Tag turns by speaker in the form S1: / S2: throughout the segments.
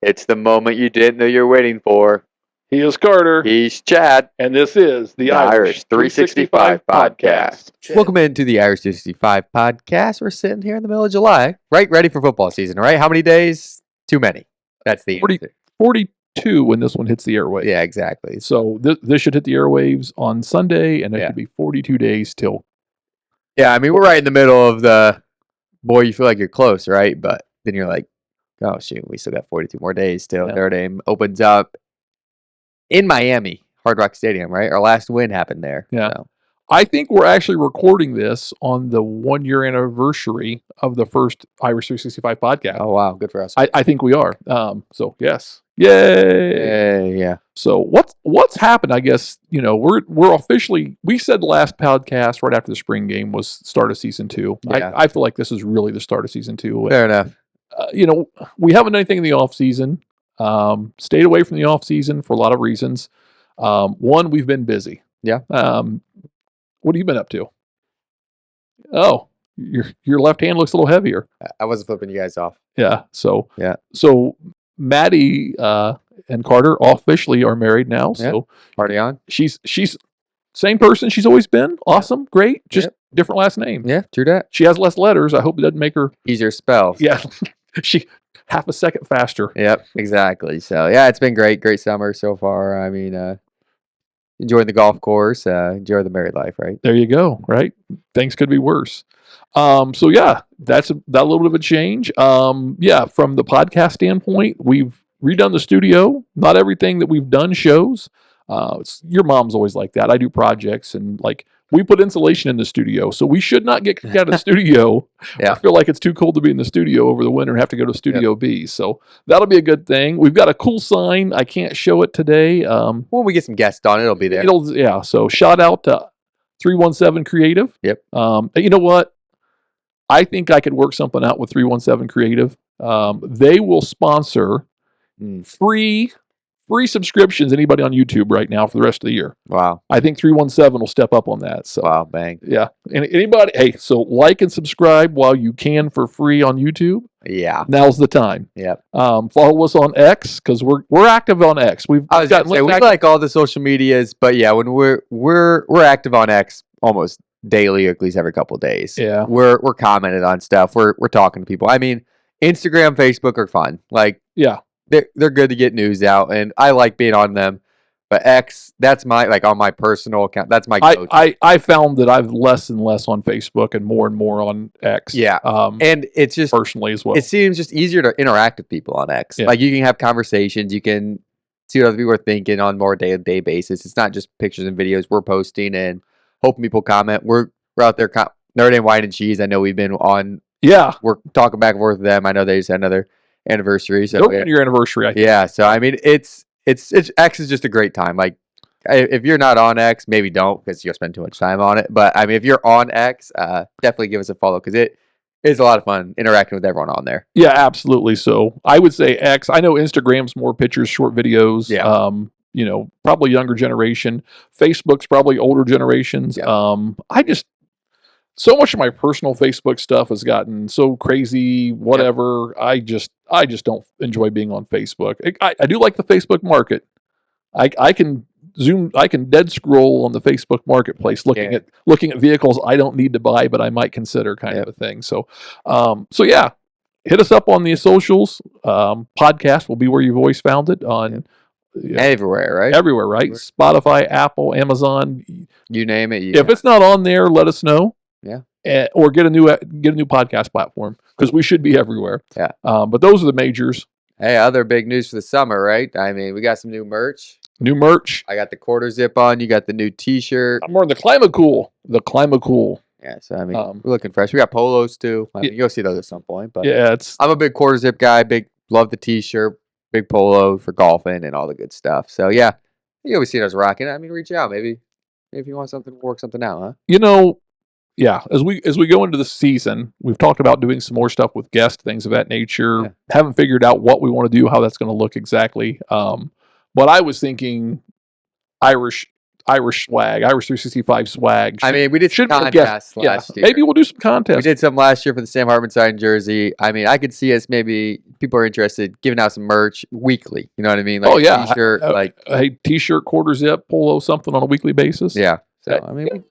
S1: It's the moment you didn't know you're waiting for.
S2: He is Carter.
S1: He's Chad.
S2: And this is the Irish 365 podcast.
S3: Welcome into the Irish 365 podcast. We're sitting here in the middle of July, right? Ready for football season, right? How many days? Too many. That's the
S2: 42 when this one hits the airwaves.
S3: Yeah, exactly.
S2: So this should hit the airwaves on Sunday, and it should be 42 days till.
S3: Yeah, I mean, we're right in the middle of the, boy, you feel like you're close, right? But then you're like, oh, shoot, we still got 42 more days till Notre Dame opens up in Miami, Hard Rock Stadium, right? Our last win happened there.
S2: Yeah.
S3: So.
S2: I think we're actually recording this on the 1-year anniversary of the first Irish 365 podcast.
S3: Oh, wow. Good for us.
S2: I think we are. So, yes. Yay!
S3: Yeah.
S2: So what's happened? I guess we're officially. We said the last podcast right after the spring game was start of season 2.
S3: Yeah.
S2: I feel like this is really the start of season 2.
S3: Fair enough.
S2: We haven't done anything in the off season. Stayed away from the off season for a lot of reasons. One, we've been busy.
S3: Yeah.
S2: What have you been up to? Oh, your left hand looks a little heavier.
S3: I wasn't flipping you guys off.
S2: Yeah. So Maddie and Carter officially are married now. So
S3: party on.
S2: She's same person she's always been. Awesome, great. Just different last name.
S3: Yeah, true that.
S2: She has less letters. I hope it doesn't make her
S3: easier spell.
S2: Yeah, she half a second faster.
S3: Yep, exactly. So yeah, it's been great summer so far. I mean, enjoying the golf course, enjoy the married life, right?
S2: There you go. Right, things could be worse. So yeah, that's that little bit of a change. From the podcast standpoint, we've redone the studio. Not everything that we've done shows. Your mom's always like that. I do projects and we put insulation in the studio, so we should not get kicked out of the studio. I feel like it's too cold to be in the studio over the winter and have to go to Studio B. So that'll be a good thing. We've got a cool sign. I can't show it today.
S3: When we get some guests on, it'll be there.
S2: So shout out to 317 Creative.
S3: Yep.
S2: You know what? I think I could work something out with 317 Creative. They will sponsor free subscriptions, anybody on YouTube right now for the rest of the year.
S3: Wow.
S2: I think 317 will step up on that. So
S3: wow, bang.
S2: Yeah. And anybody, so like and subscribe while you can for free on YouTube.
S3: Yeah.
S2: Now's the time.
S3: Yep.
S2: Follow us on X because we're active on X. We
S3: like all the social medias, but yeah, when we're active on X almost daily, or at least every couple of days.
S2: Yeah.
S3: We're commenting on stuff. We're talking to people. I mean, Instagram, Facebook are fun. They're good to get news out, and I like being on them. But X, that's my on my personal account. That's my go-to.
S2: I found that I've less and less on Facebook and more on X.
S3: Yeah. And it's just
S2: personally as well.
S3: It seems just easier to interact with people on X. Yeah. You can have conversations. You can see what other people are thinking on more day-to-day basis. It's not just pictures and videos we're posting and hoping people comment. We're out there. Notre Dame Wine and Cheese. I know we've been on.
S2: Yeah.
S3: We're talking back and forth with them. I know they just had another anniversary. So
S2: your anniversary. I think.
S3: Yeah. So I mean, it's X is just a great time. If you're not on X, maybe don't because you'll spend too much time on it. But I mean, if you're on X, definitely give us a follow because it is a lot of fun interacting with everyone on there.
S2: Yeah, absolutely. So I would say X. I know Instagram's more pictures, short videos.
S3: Yeah.
S2: Probably younger generation. Facebook's probably older generations.
S3: Yeah.
S2: So much of my personal Facebook stuff has gotten so crazy, whatever. Yep. I just don't enjoy being on Facebook. I do like the Facebook market. I can dead scroll on the Facebook marketplace looking at vehicles I don't need to buy, but I might consider kind of a thing. So yeah, hit us up on the socials. Podcast will be where you've always found it on.
S3: Everywhere, right?
S2: Everywhere, right? Spotify, Apple, Amazon,
S3: you name it.
S2: If it's not on there, let us know.
S3: Yeah.
S2: Or get a new podcast platform because we should be everywhere.
S3: Yeah.
S2: But those are the majors.
S3: Hey, other big news for the summer, right? I mean, we got some new merch.
S2: I
S3: got the quarter zip on. You got the new T-shirt.
S2: I'm wearing the Climacool.
S3: Yeah, so I mean, we're looking fresh. We got polos too. I mean, you'll see those at some point. But I'm a big quarter zip guy. Love the T-shirt. Big polo for golfing and all the good stuff. So yeah, you always see us rocking. I mean, reach out maybe if you want something, work something out, huh?
S2: Yeah. As we go into the season, we've talked about doing some more stuff with guests, things of that nature. Yeah. Haven't figured out what we want to do, how that's going to look exactly. But I was thinking Irish Irish swag, Irish 365 swag.
S3: I mean, we did some contests last year.
S2: Maybe we'll do some contests.
S3: We did some last year for the Sam Hartman signed jersey. I mean, I could see us maybe people are interested giving out some merch weekly. You know what I mean?
S2: Like
S3: T-shirt,
S2: hey, T-shirt, quarter zip, polo, something on a weekly basis.
S3: Yeah. So I mean,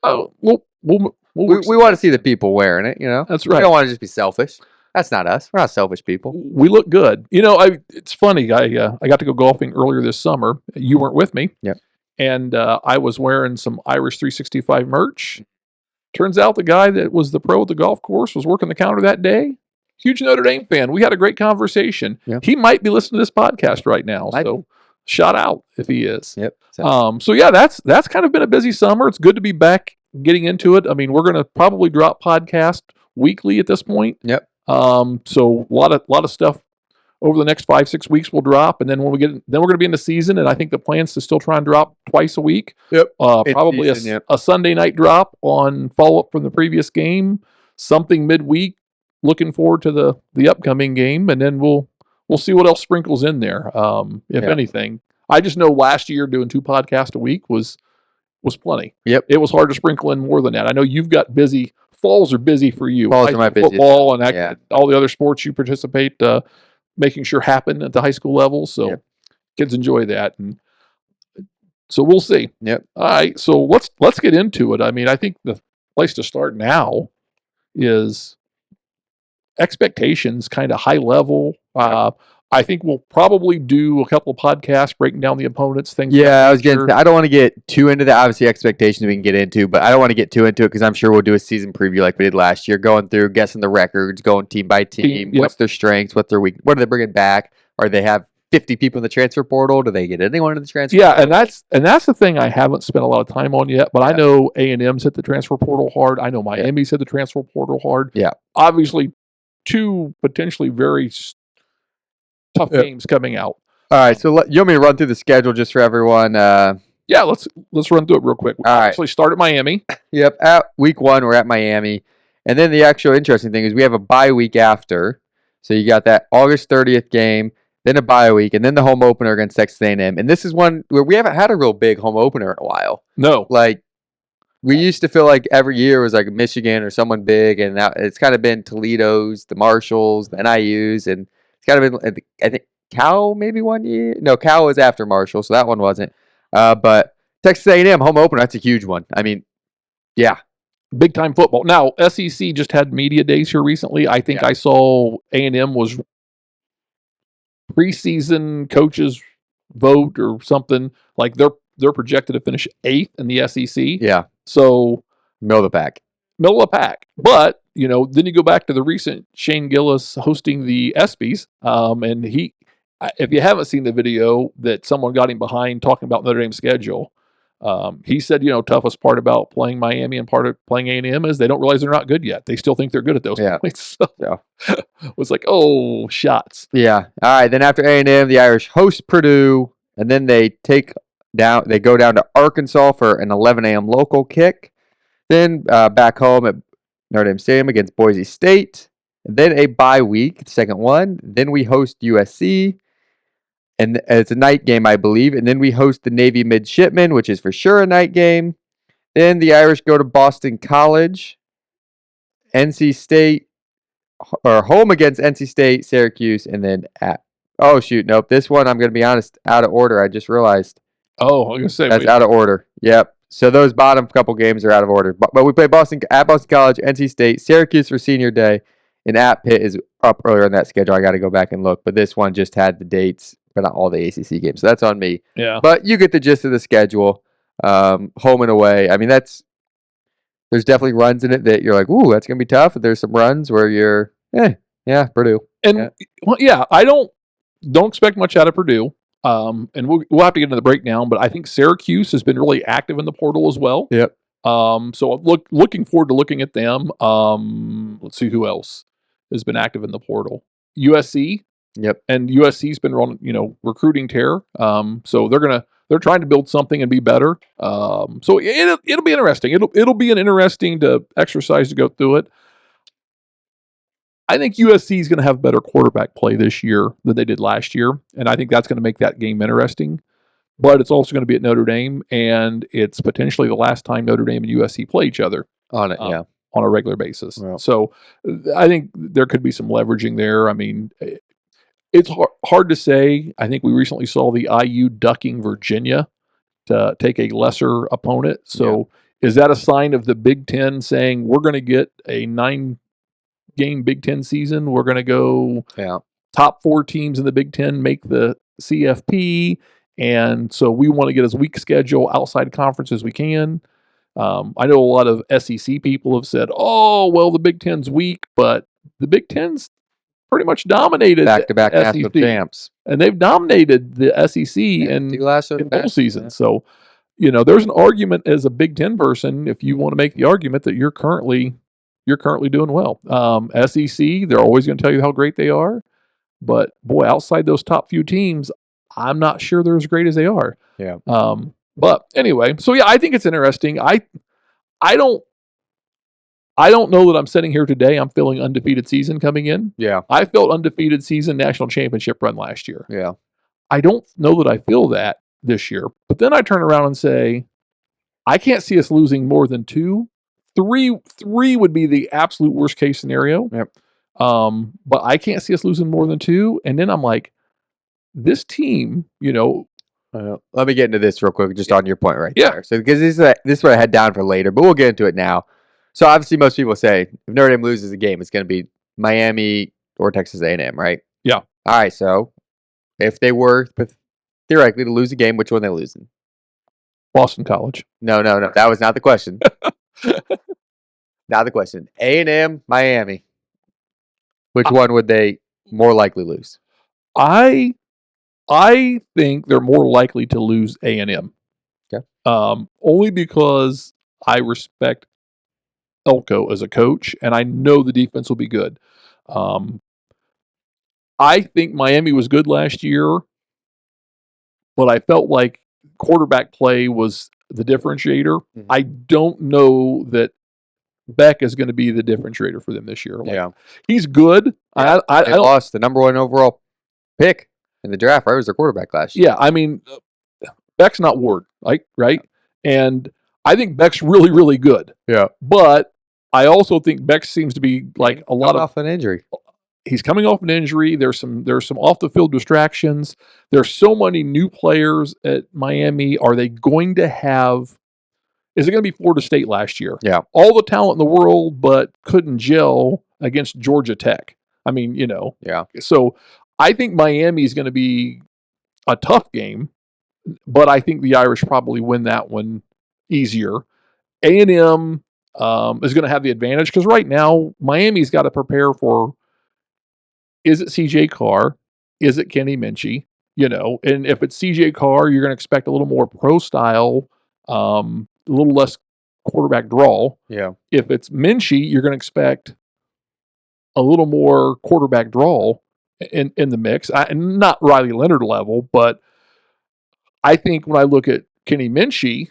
S2: we
S3: want to see the people wearing it. You know,
S2: that's right.
S3: We don't want to just be selfish. That's not us. We're not selfish people.
S2: We look good. You know, it's funny. I got to go golfing earlier this summer. You weren't with me.
S3: Yep.
S2: And I was wearing some Irish 365 merch. Turns out the guy that was the pro at the golf course was working the counter that day. Huge Notre Dame fan. We had a great conversation.
S3: Yep.
S2: He might be listening to this podcast right now. So shout out if he is.
S3: Yep.
S2: So yeah, that's kind of been a busy summer. It's good to be back getting into it. I mean, we're going to probably drop podcast weekly at this point.
S3: Yep.
S2: So a lot of stuff over the next 5-6 weeks will drop, and then we're going to be in the season, and I think the plan's to still try and drop twice a week.
S3: Yep.
S2: Probably a Sunday night drop on follow up from the previous game, something midweek. Looking forward to the upcoming game, and then we'll see what else sprinkles in there. If anything, I just know last year doing 2 podcasts a week was plenty.
S3: Yep.
S2: It was hard to sprinkle in more than that. I know you've got busy. Falls are busy for you.
S3: Falls are my busiest.
S2: Football and all the other sports you participate, making sure happen at the high school level. So kids enjoy that, and so we'll see.
S3: Yep.
S2: All right. So let's get into it. I mean, I think the place to start now is expectations, kind of high level. I think we'll probably do a couple of podcasts breaking down the opponents, things.
S3: Yeah, I don't want to get too into that. Obviously, expectations we can get into, but I don't want to get too into it because I'm sure we'll do a season preview like we did last year, going through, guessing the records, going team by team. What's their strengths? What's their weak? What are they bringing back? Or they have 50 people in the transfer portal? Do they get anyone in the transfer portal?
S2: Yeah, and that's the thing I haven't spent a lot of time on yet, but I know A&M's hit the transfer portal hard. I know Miami's hit the transfer portal hard.
S3: Yeah.
S2: Obviously, 2 potentially very tough games coming out.
S3: All right, so you want me to run through the schedule just for everyone?
S2: Yeah, let's run through it real quick.
S3: All right.
S2: Actually, start at Miami.
S3: Yep, at week 1 we're at Miami, and then the actual interesting thing is we have a bye week after. So you got that August 30th game, then a bye week, and then the home opener against Texas A&M. And this is one where we haven't had a real big home opener in a while.
S2: No,
S3: like we used to feel like every year was like Michigan or someone big, and now it's kind of been Toledo's, the Marshalls, the NIUs, and it's kind of been, I think, Cal maybe one year. No, Cal was after Marshall, so that one wasn't. But Texas A&M home opener, that's a huge one. I mean, yeah.
S2: Big time football. Now, SEC just had media days here recently. I think I saw A&M was preseason coaches vote or something. Like they're projected to finish 8th in the SEC.
S3: Yeah.
S2: So
S3: middle of the pack.
S2: But, you know, then you go back to the recent Shane Gillis hosting the ESPYs, and if you haven't seen the video that someone got him behind talking about Notre Dame's schedule, he said, toughest part about playing Miami and part of playing A&M is they don't realize they're not good yet. They still think they're good at those points. So it was like, oh, shots.
S3: Yeah. All right. Then after A&M, the Irish host Purdue, and then they go down to Arkansas for an 11 a.m. local kick. Then back home at Notre Dame Stadium against Boise State. And then a bye week, the second one. Then we host USC. And it's a night game, I believe. And then we host the Navy Midshipmen, which is for sure a night game. Then the Irish go to Boston College. NC State, or home against NC State, Syracuse, and then oh, shoot. Nope. This one, I'm going to be honest, out of order. I just realized.
S2: Oh, I was going to say.
S3: That's out of order. Yep. So those bottom couple games are out of order. But we play Boston College, NC State, Syracuse for senior day, and at Pitt is up earlier in that schedule. I got to go back and look. But this one just had the dates, but not all the ACC games. So that's on me.
S2: Yeah.
S3: But you get the gist of the schedule, home and away. I mean, there's definitely runs in it that you're like, ooh, that's going to be tough. But there's some runs where you're, Purdue.
S2: And, I don't expect much out of Purdue. And we'll have to get into the breakdown, but I think Syracuse has been really active in the portal as well.
S3: Yep.
S2: So looking forward to looking at them. Let's see who else has been active in the portal. USC.
S3: Yep.
S2: And USC's been running, recruiting tear. So they're trying to build something and be better. So it'll be interesting. It'll be an interesting exercise to go through it. I think USC is going to have better quarterback play this year than they did last year, and I think that's going to make that game interesting. but it's also going to be at Notre Dame, and it's potentially the last time Notre Dame and USC play each other
S3: on it, on
S2: a regular basis.
S3: Yeah.
S2: So I think there could be some leveraging there. I mean, it's hard to say. I think we recently saw the IU ducking Virginia to take a lesser opponent. So is that a sign of the Big Ten saying we're going to get a 9-game Big Ten season? We're going to go top 4 teams in the Big Ten make the CFP, and so we want to get as weak schedule outside conference as we can. I know a lot of SEC people have said, "Oh, well, the Big Ten's weak," but the Big Ten's pretty much dominated
S3: back-to-back national champs,
S2: and they've dominated the SEC in bowl season. So, there's an argument as a Big Ten person if you want to make the argument that you're currently doing well. SEC, they're always going to tell you how great they are. But boy, outside those top few teams, I'm not sure they're as great as they are.
S3: Yeah.
S2: But anyway, so I think it's interesting. I don't know that I'm sitting here today. I'm feeling undefeated season coming in.
S3: Yeah.
S2: I felt undefeated season national championship run last year.
S3: Yeah.
S2: I don't know that I feel that this year. But then I turn around and say, I can't see us losing more than 2. 3 would be the absolute worst case scenario.
S3: Yep.
S2: But I can't see us losing more than 2. And then I'm like, this team,
S3: let me get into this real quick, just on your point right there. So, because this is what I had down for later, but we'll get into it now. So, obviously, most people say if Notre Dame loses a game, it's going to be Miami or Texas A&M, right?
S2: Yeah.
S3: All right. So, if they were theoretically to lose a game, which one are they losing?
S2: Boston College.
S3: No. That was not the question. Not the question. A&M, Miami. Which one would they more likely lose?
S2: I think they're more likely to lose A&M.
S3: Okay.
S2: Only because I respect Elko as a coach, and I know the defense will be good. I think Miami was good last year, but I felt like quarterback play was the differentiator. Mm-hmm. I don't know that Beck is going to be the differentiator for them this year. He's good.
S3: Yeah. I lost the number 1 overall pick in the draft. Right, was their quarterback last year.
S2: Yeah, I mean, Beck's not Ward, right? Yeah. And I think Beck's really, really good.
S3: Yeah,
S2: but I also think Beck seems to be like a lot
S3: off an injury.
S2: He's coming off an injury. There's some off the field distractions. There's so many new players at Miami. Are they going to have? Is it going to be Florida State last year?
S3: Yeah,
S2: all the talent in the world, but couldn't gel against Georgia Tech. I mean,
S3: Yeah.
S2: So I think Miami is going to be a tough game, but I think the Irish probably win that one easier. A&M is going to have the advantage because right now Miami's got to prepare for. Is it CJ Carr? Is it Kenny Minchie? And if it's CJ Carr, you're going to expect a little more pro style, a little less quarterback draw.
S3: Yeah.
S2: If it's Minchie, you're going to expect a little more quarterback draw in the mix. Not Riley Leonard level, but I think when I look at Kenny Minchie,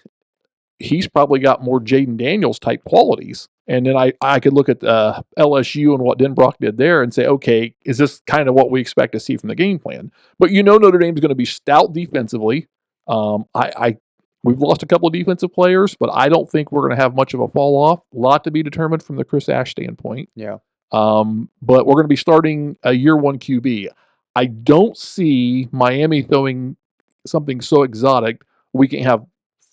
S2: he's probably got more Jaden Daniels type qualities. And then I could look at LSU and what Denbrock did there and say, okay, is this kind of what we expect to see from the game plan? But Notre Dame's going to be stout defensively. We've lost a couple of defensive players, but I don't think we're going to have much of a fall off. A lot to be determined from the Chris Ash standpoint.
S3: Yeah.
S2: But we're going to be starting a year 1 QB. I don't see Miami throwing something so exotic we can have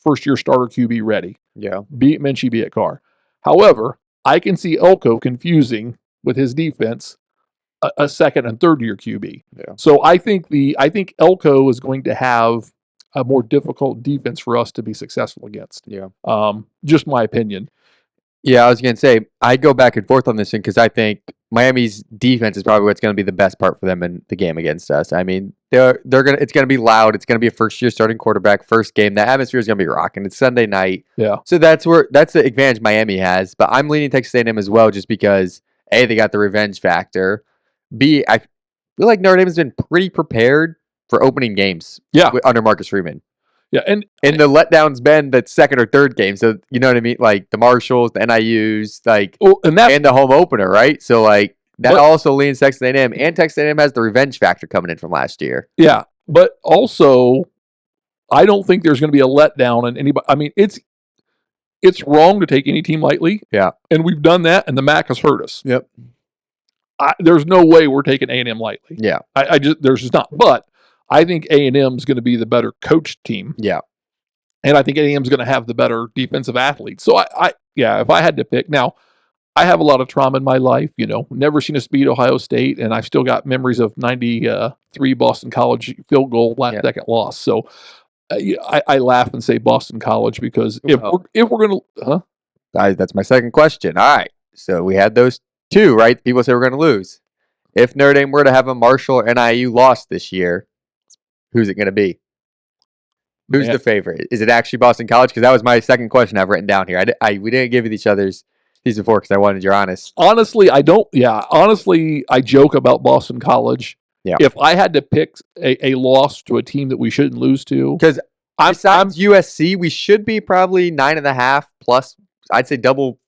S2: first-year starter QB ready.
S3: Yeah.
S2: Be it Minchie, be it Carr. However, I can see Elko confusing with his defense a second and third-year QB.
S3: Yeah.
S2: So I think Elko is going to have a more difficult defense for us to be successful against.
S3: Yeah.
S2: Just my opinion.
S3: Yeah, I was going to say, I go back and forth on this thing because I think Miami's defense is probably what's going to be the best part for them in the game against us. I mean, it's going to be loud. It's going to be a first-year starting quarterback, first game. The atmosphere is going to be rocking. It's Sunday night.
S2: Yeah.
S3: So that's the advantage Miami has. But I'm leaning Texas A&M as well just because, A, they got the revenge factor. B, I feel like Notre Dame has been pretty prepared for opening games under Marcus Freeman.
S2: Yeah, and
S3: the letdown's been the second or third game. So, you know what I mean? Like the Marshalls, the NIUs, and the home opener, right? So, that also leans Texas A&M. And Texas A&M has the revenge factor coming in from last year.
S2: Yeah, but also I don't think there's going to be a letdown in anybody. I mean, it's wrong to take any team lightly.
S3: Yeah.
S2: And we've done that, and the MAC has hurt us.
S3: Yep.
S2: There's no way we're taking A&M lightly.
S3: Yeah.
S2: There's just not. But I think A&M is going to be the better coached team.
S3: Yeah.
S2: And I think A&M is going to have the better defensive athletes. So if I had to pick now, I have a lot of trauma in my life. Never seen us beat Ohio State, and I've still got memories of '93 Boston College field goal last second loss. So I laugh and say Boston College because if we're going to,
S3: that's my second question. All right, so we had those two, right? People say we're going to lose. If Notre Dame were to have a Marshall or NIU loss this year, who's it going to be? Who's the favorite? Is it actually Boston College? Because that was my second question I've written down here. We didn't give each other's these before because I wanted your honest.
S2: Honestly, I don't. Yeah, honestly, I joke about Boston College.
S3: Yeah.
S2: If I had to pick a loss to a team that we shouldn't lose to,
S3: because besides USC, we should be probably 9.5 plus. I'd say double.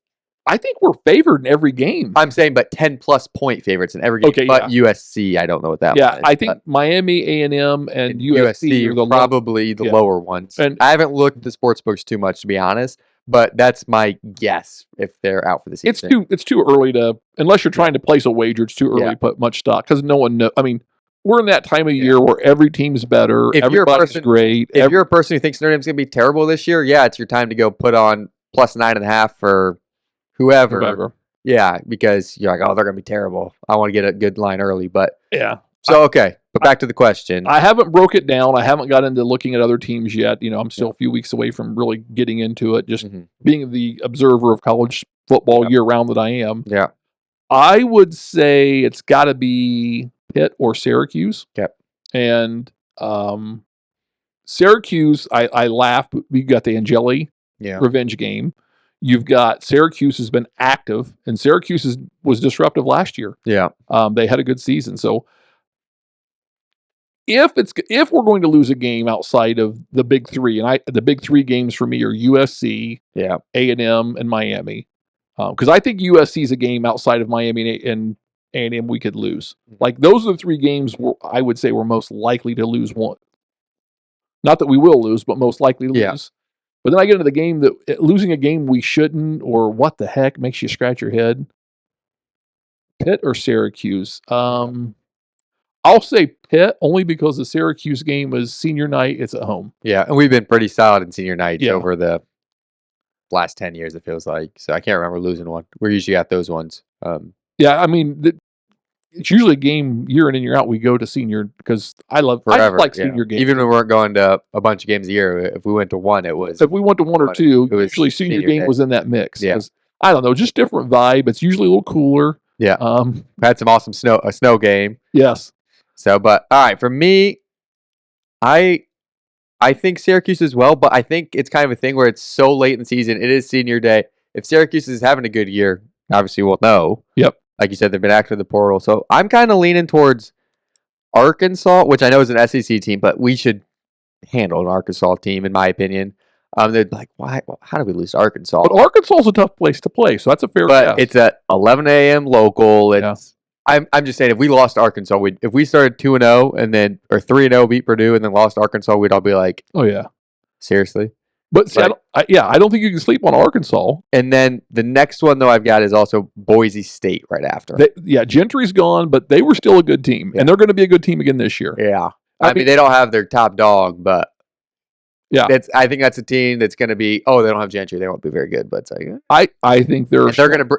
S2: I think we're favored in every game.
S3: I'm saying, but 10+ point favorites in every game.
S2: Okay,
S3: but USC, I don't know what that.
S2: Yeah,
S3: is,
S2: I think Miami, A&M, and USC are
S3: probably the lower ones. And I haven't looked at the sports books too much, to be honest. But that's my guess if they're out for the season.
S2: It's too early to, unless you're trying to place a wager, it's too early to put much stock because no one knows. I mean, we're in that time of year where every team's better, everybody's great.
S3: If you're a person who thinks Notre Dame's going to be terrible this year, it's your time to go put on plus 9.5 for whoever. Yeah, because you're like, oh, they're going to be terrible. I want to get a good line early, but
S2: yeah.
S3: So, okay, but back to the question.
S2: I haven't broke it down. I haven't got into looking at other teams yet. I'm still a few weeks away from really getting into it, just being the observer of college football year-round that I am.
S3: Yeah.
S2: I would say it's got to be Pitt or Syracuse.
S3: Okay.
S2: And Syracuse, I laugh. We got the Angeli revenge game. You've got Syracuse has been active, and Syracuse was disruptive last year.
S3: Yeah.
S2: They had a good season. So if we're going to lose a game outside of the big three, and the big three games for me are USC, A&M, and Miami, because I think USC is a game outside of Miami and A&M we could lose. Like those are the three games I would say we're most likely to lose one. Not that we will lose, but most likely to lose. But then I get into the game that losing a game we shouldn't, or what the heck makes you scratch your head. Pitt or Syracuse? I'll say Pitt only because the Syracuse game was senior night. It's at home.
S3: Yeah, and we've been pretty solid in senior nights over the last 10 years, it feels like. So I can't remember losing one. We're usually at those ones.
S2: Yeah, I mean, it's usually a game year in and year out we go to senior because I like senior games.
S3: Even when we weren't going to a bunch of games a year, if we went to one, it was.
S2: If we went to one or two, usually senior game was in that mix.
S3: Yeah.
S2: I don't know, just different vibe. It's usually a little cooler.
S3: Yeah. Had some awesome snow game.
S2: Yes.
S3: So, but all right, for me, I think Syracuse as well, but I think it's kind of a thing where it's so late in the season. It is senior day. If Syracuse is having a good year, obviously we'll know.
S2: Yep.
S3: Like you said, they've been active in the portal. So I'm kind of leaning towards Arkansas, which I know is an SEC team, but we should handle an Arkansas team, in my opinion. They're like, why? How did we lose to Arkansas?
S2: But Arkansas is a tough place to play, so that's a fair guess.
S3: It's at 11 a.m. local. I'm just saying, if we lost Arkansas, if we started 2-0 and then or 3-0 beat Purdue and then lost Arkansas, we'd all be like,
S2: oh yeah,
S3: seriously.
S2: But see, I don't think you can sleep on Arkansas.
S3: And then the next one though I've got is also Boise State right after.
S2: Gentry's gone, but they were still a good team, and they're going to be a good team again this year.
S3: Yeah, I mean they don't have their top dog, but
S2: yeah,
S3: I think that's a team that's going to be. Oh, they don't have Gentry, they won't be very good, but it's like
S2: I think they're
S3: going to.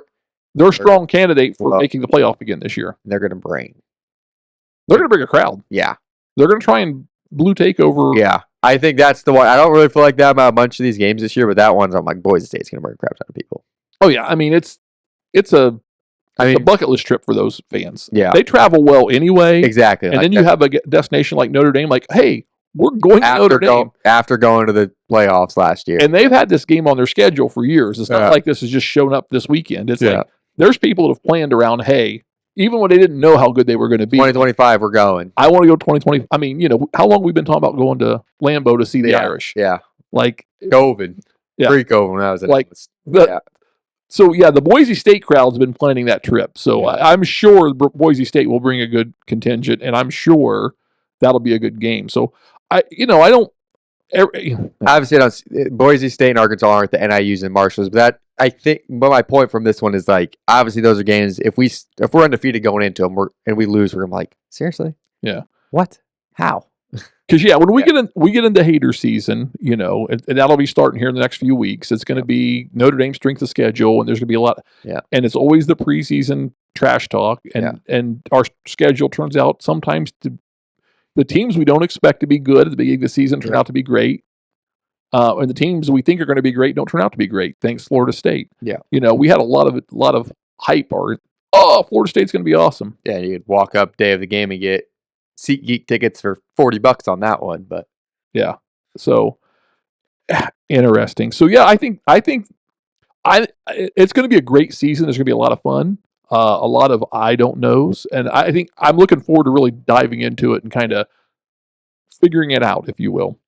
S2: They're a strong candidate for making the playoff again this year.
S3: They're going to bring
S2: a crowd.
S3: Yeah.
S2: They're going to try and blue take over.
S3: Yeah. I think that's the one. I don't really feel like that about a bunch of these games this year, but that one's I'm like, Boise State's going to bring a crap ton of people.
S2: Oh, yeah. I mean, it's a bucket list trip for those fans.
S3: Yeah.
S2: They travel well anyway.
S3: Exactly.
S2: And then you have a destination like Notre Dame, like, hey, we're going to Notre Dame.
S3: After going to the playoffs last year.
S2: And they've had this game on their schedule for years. It's not like this has just shown up this weekend. It's like, there's people that have planned around, hey, even when they didn't know how good they were going to be.
S3: 2025, we're going.
S2: I want to go 2020. I mean, how long we've been talking about going to Lambeau to see the Irish?
S3: Yeah.
S2: Like
S3: COVID. Pre-COVID when I was
S2: So, the Boise State crowd's been planning that trip. So, I'm sure Boise State will bring a good contingent, and I'm sure that'll be a good game. So, I don't
S3: Obviously, Boise State and Arkansas aren't the NIUs and Marshalls, but but my point from this one is like, obviously those are games. If we're undefeated going into them, and we lose, we're like, seriously,
S2: yeah,
S3: what, how?
S2: Because when we get into hater season, and that'll be starting here in the next few weeks. It's going to be Notre Dame strength of schedule, and there's going to be a lot. And it's always the preseason trash talk, and our schedule turns out sometimes the teams we don't expect to be good at the beginning of the season turn out to be great. And the teams we think are going to be great don't turn out to be great. Thanks, Florida State.
S3: Yeah,
S2: we had a lot of hype. Florida State's going to be awesome.
S3: Yeah, you'd walk up day of the game and get SeatGeek tickets for $40 on that one, but
S2: yeah, so interesting. So yeah, I think it's going to be a great season. There's going to be a lot of fun, a lot of I don't knows, and I think I'm looking forward to really diving into it and kind of figuring it out, if you will.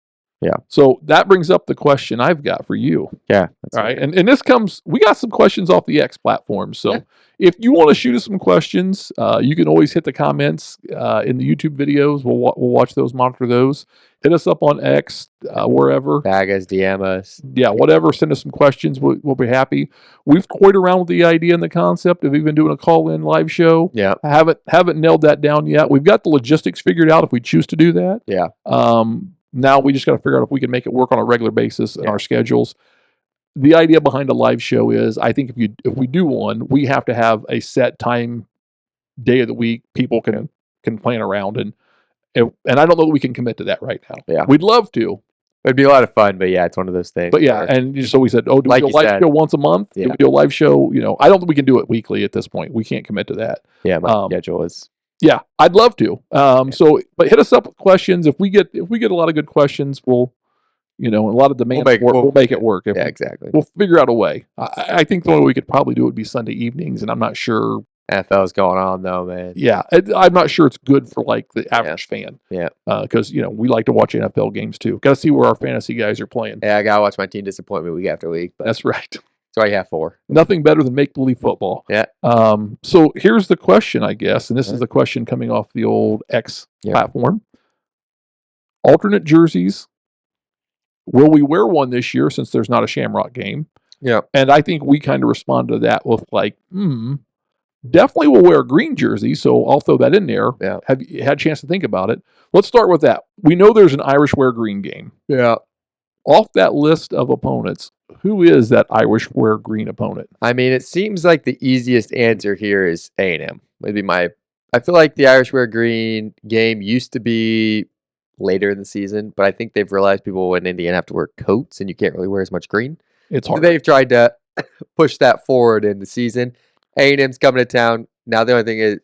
S3: Yeah.
S2: So that brings up the question I've got for you.
S3: Yeah.
S2: All right. And this we got some questions off the X platform. So if you want to shoot us some questions, you can always hit the comments in the YouTube videos. We'll watch those, monitor those. Hit us up on X, wherever.
S3: Tag us, DM us.
S2: Yeah, whatever. Send us some questions. We'll be happy. We've toyed around with the idea and the concept of even doing a call-in live show.
S3: Yeah.
S2: Haven't nailed that down yet. We've got the logistics figured out if we choose to do that.
S3: Yeah.
S2: Now we just got to figure out if we can make it work on a regular basis in our schedules. The idea behind a live show is, I think if we do one, we have to have a set time, day of the week. People can plan around, and I don't know that we can commit to that right now.
S3: Yeah,
S2: we'd love to.
S3: It'd be a lot of fun, but yeah, it's one of those things.
S2: But yeah, and so we said, do we do a live show once a month?
S3: Yeah.
S2: Do we do a live show? I don't think we can do it weekly at this point. We can't commit to that.
S3: Yeah, my schedule is.
S2: Yeah, I'd love to. So, but hit us up with questions. If we get a lot of good questions, we'll, a lot of demand. We'll make it work.
S3: Exactly.
S2: We'll figure out a way. I think the only way we could probably do it would be Sunday evenings, and I'm not sure.
S3: NFL's going on though, man.
S2: Yeah, I'm not sure it's good for like the average fan.
S3: Yeah.
S2: Because we like to watch NFL games too. Got to see where our fantasy guys are playing.
S3: Yeah, I gotta watch my team disappoint me week after week. But
S2: that's right.
S3: That's why you have 4.
S2: Nothing better than make-believe football.
S3: Yeah.
S2: So here's the question, I guess, and this is the question coming off the old X platform. Alternate jerseys. Will we wear one this year since there's not a Shamrock game?
S3: Yeah.
S2: And I think we kind of responded to that with like, definitely will wear a green jersey, so I'll throw that in there.
S3: Yeah.
S2: Have you had a chance to think about it? Let's start with that. We know there's an Irish wear green game.
S3: Yeah.
S2: Off that list of opponents, who is that Irish wear green opponent?
S3: I mean, it seems like the easiest answer here is A&M. I feel like the Irish wear green game used to be later in the season, but I think they've realized people in Indiana have to wear coats and you can't really wear as much green.
S2: It's hard.
S3: So they've tried to push that forward in the season. A&M's coming to town. Now the only thing is,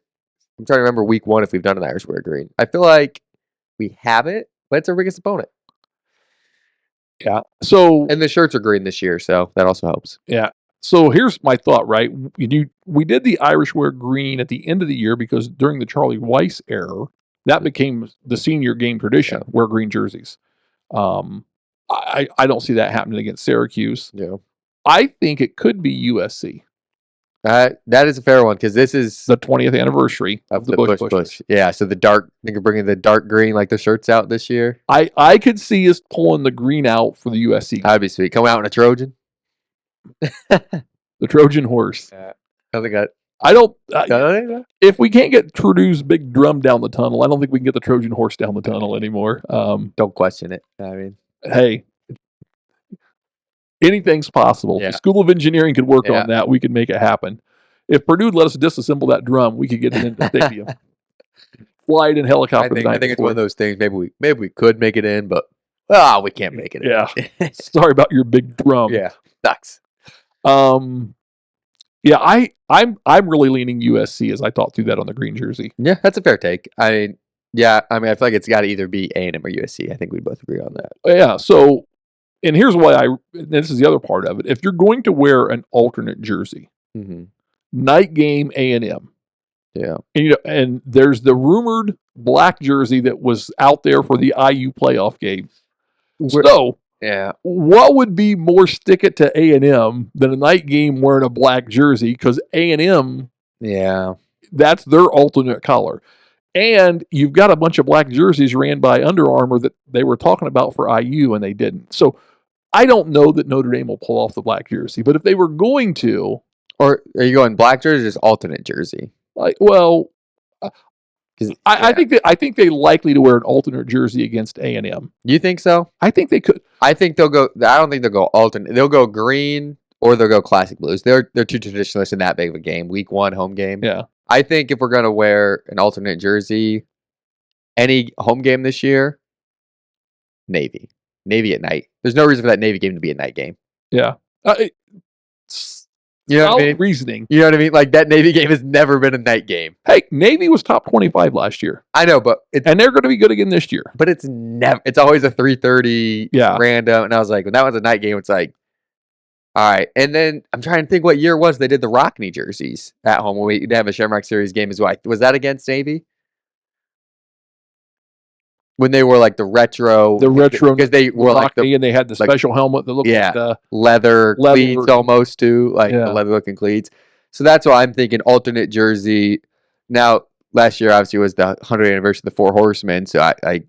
S3: I'm trying to remember week 1 if we've done an Irish wear green. I feel like we haven't, but it's our biggest opponent.
S2: Yeah. So
S3: and the shirts are green this year, so that also helps.
S2: Yeah. So here's my thought, right? We did the Irish wear green at the end of the year because during the Charlie Weiss era, that became the senior game tradition, wear green jerseys. I don't see that happening against Syracuse.
S3: Yeah.
S2: I think it could be USC.
S3: That is a fair one because this is
S2: the 20th anniversary of the Bush.
S3: Yeah, so think of bringing the dark green like the shirts out this year.
S2: I could see us pulling the green out for the USC.
S3: That'd be sweet. Come out in a Trojan.
S2: The Trojan horse.
S3: I don't think
S2: if we can't get Trudeau's big drum down the tunnel, I don't think we can get the Trojan horse down the tunnel anymore.
S3: Don't question it. I mean,
S2: hey, anything's possible.
S3: Yeah.
S2: The School of Engineering could work on that. We could make it happen. If Purdue let us disassemble that drum, we could get it into the stadium. Fly it in helicopter.
S3: I think it's one of those things. Maybe we could make it in, but we can't make it in.
S2: Yeah. Sorry about your big drum.
S3: Yeah. Sucks.
S2: Yeah, I'm really leaning USC as I thought through that on the green jersey.
S3: Yeah, that's a fair take. I feel like it's got to either be A&M or USC. I think we both agree on that.
S2: Yeah. So, and here's why this is the other part of it. If you're going to wear an alternate jersey, night game A&M.
S3: Yeah.
S2: And there's the rumored black jersey that was out there for the IU playoff game. So,
S3: yeah,
S2: what would be more stick it to A&M than a night game wearing a black jersey? Because A&M,
S3: yeah,
S2: that's their alternate color. And you've got a bunch of black jerseys ran by Under Armour that they were talking about for IU and they didn't. So I don't know that Notre Dame will pull off the black jersey, but if they were going to,
S3: or are you going black jersey or just alternate jersey?
S2: I think they likely to wear an alternate jersey against A&M.
S3: You think so?
S2: I think they could.
S3: I think they'll go. I don't think they'll go alternate. They'll go green or they'll go classic blues. They're too traditionalist in that big of a game. Week 1 home game.
S2: Yeah.
S3: I think if we're gonna wear an alternate jersey, any home game this year, Navy at night. There's no reason for that Navy game to be a night game.
S2: Yeah.
S3: You know what I mean?
S2: Reasoning.
S3: You know what I mean? Like that Navy game has never been a night game.
S2: Hey, Navy was top 25 last year.
S3: I know, but
S2: and they're going to be good again this year.
S3: But it's never. It's always a 3:30 random. And I was like, when that was a night game, it's like, all right. And then I'm trying to think what year it was they did the Rockney jerseys at home when we did have a Shamrock Series game as well. Was that against Navy? When they were like the retro, because they were like
S2: and they had the special helmet that looked like the
S3: leather cleats almost too, like the leather looking cleats. So that's why I'm thinking alternate jersey. Now, last year obviously was the 100th anniversary of the Four Horsemen, so it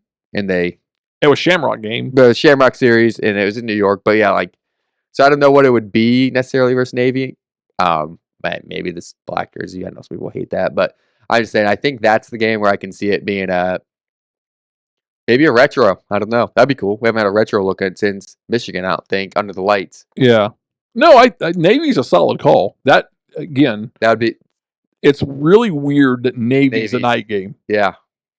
S2: was Shamrock game,
S3: the Shamrock Series, and it was in New York. But yeah, so I don't know what it would be necessarily versus Navy. But maybe this black jersey. I know some people hate that, but I'm just saying I think that's the game where I can see it being maybe a retro. I don't know. That'd be cool. We haven't had a retro look at since Michigan, I don't think, under the lights.
S2: Yeah. No, Navy's a solid call. That, again,
S3: that would be.
S2: It's really weird that Navy's a night game.
S3: Yeah.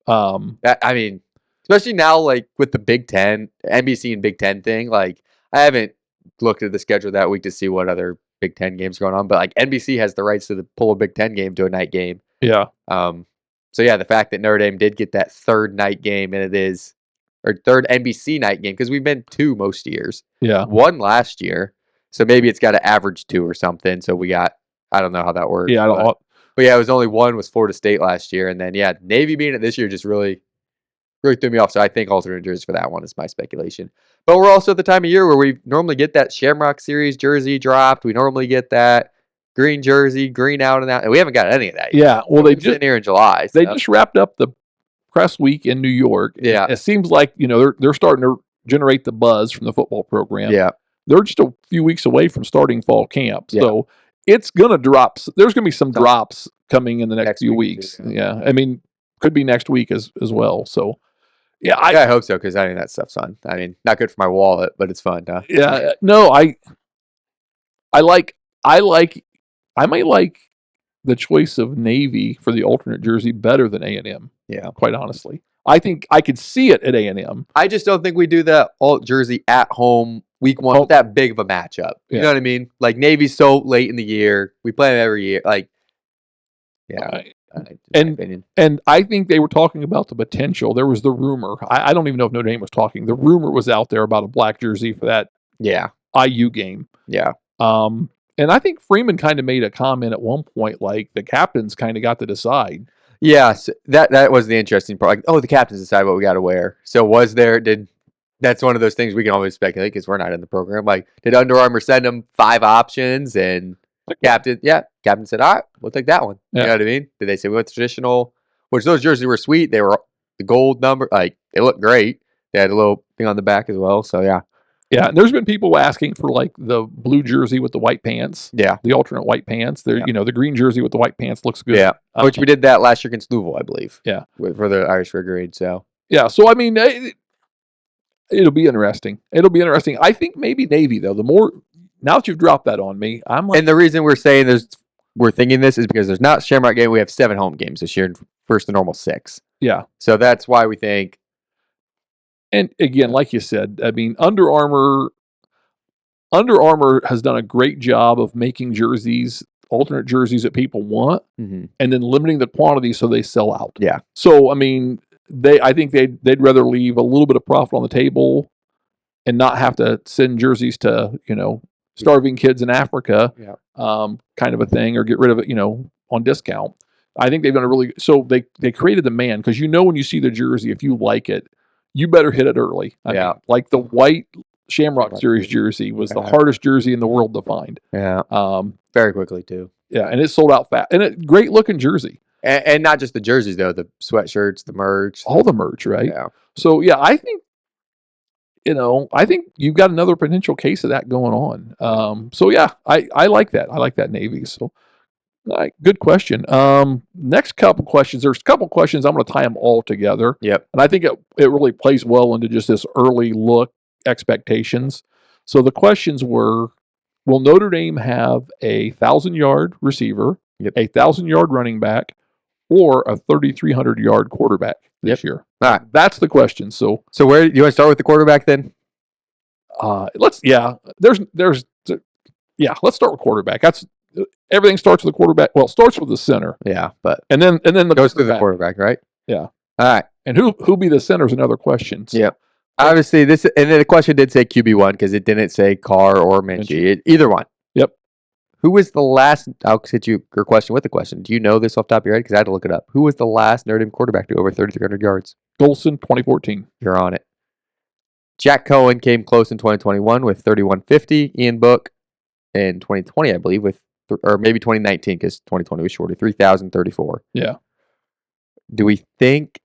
S3: I mean, especially now, like with the Big Ten, NBC and Big Ten thing. Like, I haven't looked at the schedule that week to see what other Big Ten games are going on, but like NBC has the rights to pull a Big Ten game to a night game.
S2: Yeah.
S3: So yeah, the fact that Notre Dame did get that third night game or third NBC night game, because we've been 2 most years.
S2: Yeah.
S3: 1 last year. So maybe it's got to average 2 or something. So I don't know how that works.
S2: Yeah,
S3: but yeah, it was only 1 was Florida State last year. And then yeah, Navy being it this year just really threw me off. So I think alternate jerseys for that one is my speculation. But we're also at the time of year where we normally get that Shamrock Series jersey dropped. We normally get that green jersey, green out and out, and we haven't got any of that yet.
S2: Yeah, well, they
S3: just here in July.
S2: They just wrapped up the press week in New York.
S3: Yeah,
S2: it seems like they're starting to generate the buzz from the football program.
S3: Yeah,
S2: they're just a few weeks away from starting fall camp, so it's gonna drop. There's gonna be some drops coming in the next few weeks. Too, yeah, I mean, could be next week as well. So. Yeah,
S3: I hope so, because I mean that stuff's fun. I mean, not good for my wallet, but it's fun, huh?
S2: Yeah, no, I might like the choice of Navy for the alternate jersey better than A&M.
S3: Yeah,
S2: quite honestly, I think I could see it at A&M.
S3: I just don't think we do the alt jersey at home week 1 with that big of a matchup. You know what I mean? Like Navy's so late in the year, we play them every year. Like, yeah.
S2: And I think they were talking about the potential. There was the rumor. I don't even know if Notre Dame was talking. The rumor was out there about a black jersey for that IU game.
S3: Yeah.
S2: And I think Freeman kind of made a comment at one point, like the captains kind of got to decide.
S3: Yeah, so that was the interesting part. Like, the captains decide what we got to wear. So that's one of those things we can always speculate because we're not in the program. Like, did Under Armour send them 5 options and captain said, all right, we'll take that one. You know what I mean? Did they say we went traditional? Which those jerseys were sweet. They were the gold number. Like, they looked great. They had a little thing on the back as well. So, yeah.
S2: Yeah, and there's been people asking for like the blue jersey with the white pants.
S3: Yeah.
S2: The alternate white pants. There, the green jersey with the white pants looks good.
S3: Yeah. Which we did that last year against Louisville, I believe.
S2: Yeah.
S3: For the Irish Brigade. So.
S2: Yeah. So, I mean, it'll be interesting. I think maybe Navy, though. Now that you've dropped that on me, I'm like.
S3: And the reason we're saying we're thinking this is because there's not Shamrock game. We have 7 home games this year versus the normal 6.
S2: Yeah.
S3: So that's why we think.
S2: And again, like you said, I mean, Under Armour has done a great job of making alternate jerseys that people want, and then limiting the quantity so they sell out.
S3: Yeah.
S2: So, I mean, I think they'd rather leave a little bit of profit on the table and not have to send jerseys to, starving kids in Africa, kind of a thing, or get rid of it, on discount. I think they've done so they created demand because when you see the jersey, if you like it, you better hit it early. I mean, like the white Shamrock Series jersey was the hardest jersey in the world to find.
S3: Yeah. Very quickly too.
S2: Yeah, and it sold out fast. And great looking jersey.
S3: And not just the jerseys though, the sweatshirts, the merch,
S2: all the merch, right?
S3: Yeah.
S2: So yeah, I think you've got another potential case of that going on. So yeah, I like that. I like that Navy. So good question. Next couple questions. There's a couple questions. I'm going to tie them all together.
S3: Yep.
S2: And I think it really plays well into just this early look expectations. So the questions were, will Notre Dame have a 1,000-yard receiver, a 1,000-yard running back, or a 3,300-yard quarterback this year?
S3: All right.
S2: That's the question. So
S3: where you want to start with the quarterback then?
S2: Let's start with quarterback. That's everything starts with the quarterback. Well, it starts with the center.
S3: Yeah, but
S2: and then
S3: goes through the quarterback, right?
S2: Yeah.
S3: All right.
S2: And who be the center is another question. So.
S3: Yep. Obviously, and then the question did say QB1 because it didn't say Carr or Minchie. Either one.
S2: Yep.
S3: Who was the last? I'll hit your question with the question. Do you know this off the top of your head? Because I had to look it up. Who was the last Notre Dame quarterback to go over 3,300 yards?
S2: Golson, 2014.
S3: You're on it. Jack Cohen came close in 2021 with 3,150. Ian Book in 2020, I believe, or maybe 2019 because 2020 was shorter, 3,034.
S2: Yeah.
S3: Do we think?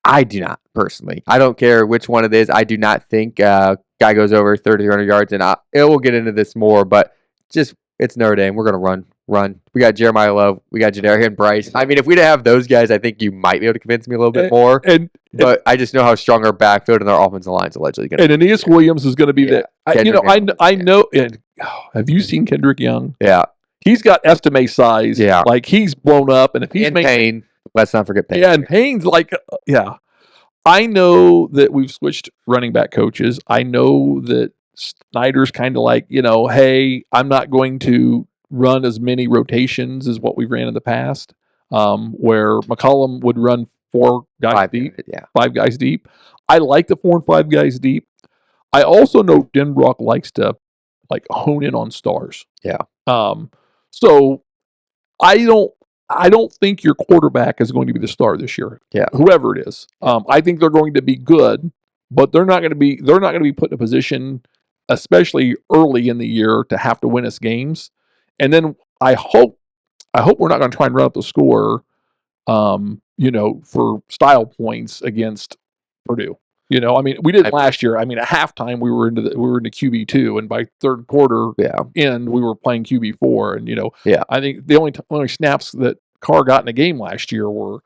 S3: I do not personally. I don't care which one it is. I do not think guy goes over 3,300 yards, and it will get into this more, but just it's Notre Dame. We're gonna run. We got Jeremiah Love. We got Jadarian Bryce. I mean, if we didn't have those guys, I think you might be able to convince me a little bit more. But I just know how strong our backfield and our offensive line is allegedly going to be.
S2: And Aeneas Williams is going to be there. I know. And have you seen Kendrick Young?
S3: Yeah,
S2: he's got estimate size.
S3: Yeah,
S2: like he's blown up. And if he's
S3: Payne, let's not forget Payne.
S2: Yeah, and Payne's like, yeah. I know that we've switched running back coaches. I know that Snyder's kind of like, hey, I'm not going to run as many rotations as what we've ran in the past, where McCollum would run 4 guys deep, 5 guys deep. I like the 4 and 5 guys deep. I also know Denbrock likes to hone in on stars.
S3: Yeah.
S2: So I don't think your quarterback is going to be the star this year.
S3: Yeah.
S2: Whoever it is. I think they're going to be good, but they're not going to be put in a position, especially early in the year, to have to win us games. And then I hope we're not going to try and run up the score, for style points against Purdue. I mean, we did last year. I mean, at halftime we were into QB2, and by third quarter end we were playing QB4. And I think the only snaps that Carr got in a game last year were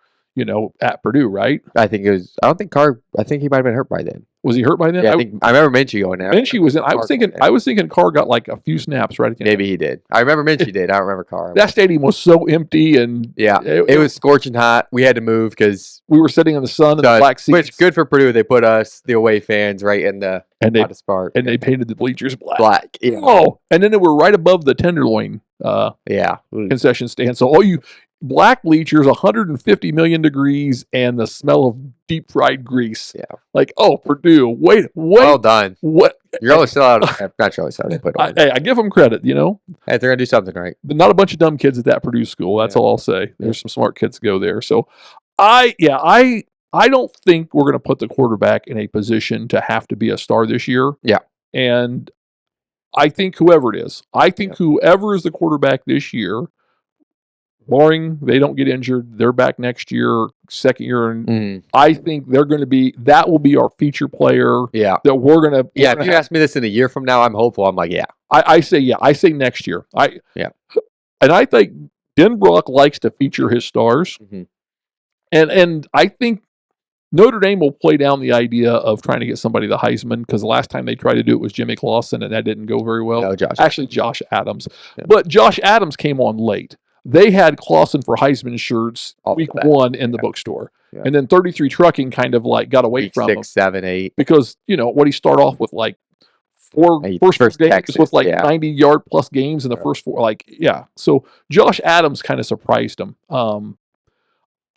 S2: at Purdue, right?
S3: I think it was. I don't think Carr. I think he might have been hurt by then.
S2: Was he hurt by then?
S3: Yeah, I remember Minchie going there.
S2: Minchie was in. I was thinking Carr got like a few snaps right at the end.
S3: Maybe he did. I remember Minchie did. I don't remember Carr.
S2: That stadium was so empty, and
S3: it was scorching hot. We had to move because
S2: we were sitting in the sun and the black seats.
S3: Which good for Purdue. They put us, the away fans, right in the hottest part,
S2: and they painted the bleachers
S3: black. Yeah.
S2: Oh, and then they were right above the Tenderloin. Concession stand. So all you black bleachers, 150 million degrees, and the smell of deep fried grease.
S3: Yeah.
S2: Like, Purdue, wait.
S3: Well done.
S2: What?
S3: You're always still out of, not always out of put on.
S2: Hey, I give them credit,
S3: Hey, they're going to do something right.
S2: But not a bunch of dumb kids at that Purdue school. That's all I'll say. There's some smart kids go there. So I don't think we're going to put the quarterback in a position to have to be a star this year.
S3: Yeah.
S2: And I think whoever it is, whoever is the quarterback this year, barring they don't get injured, they're back next year, second year, and I think they're going to be. That will be our feature player.
S3: Yeah,
S2: that we're going to.
S3: Yeah, if you ask me this in a year from now, I'm hopeful. I'm like,
S2: I say next year. And I think Denbrock likes to feature his stars, and I think Notre Dame will play down the idea of trying to get somebody the Heisman, because the last time they tried to do it was Jimmy Clausen, and that didn't go very well.
S3: No,
S2: Josh Adams. Yeah. But Josh Adams came on late. They had Clausen for Heisman shirts week 1 in the bookstore. Yeah. And then 33 Trucking kind of got away
S3: week
S2: from
S3: 6,
S2: him.
S3: 7, 8.
S2: Because, what he started off with four games Texas, with 90-yard plus games in the first 4. So Josh Adams kind of surprised him.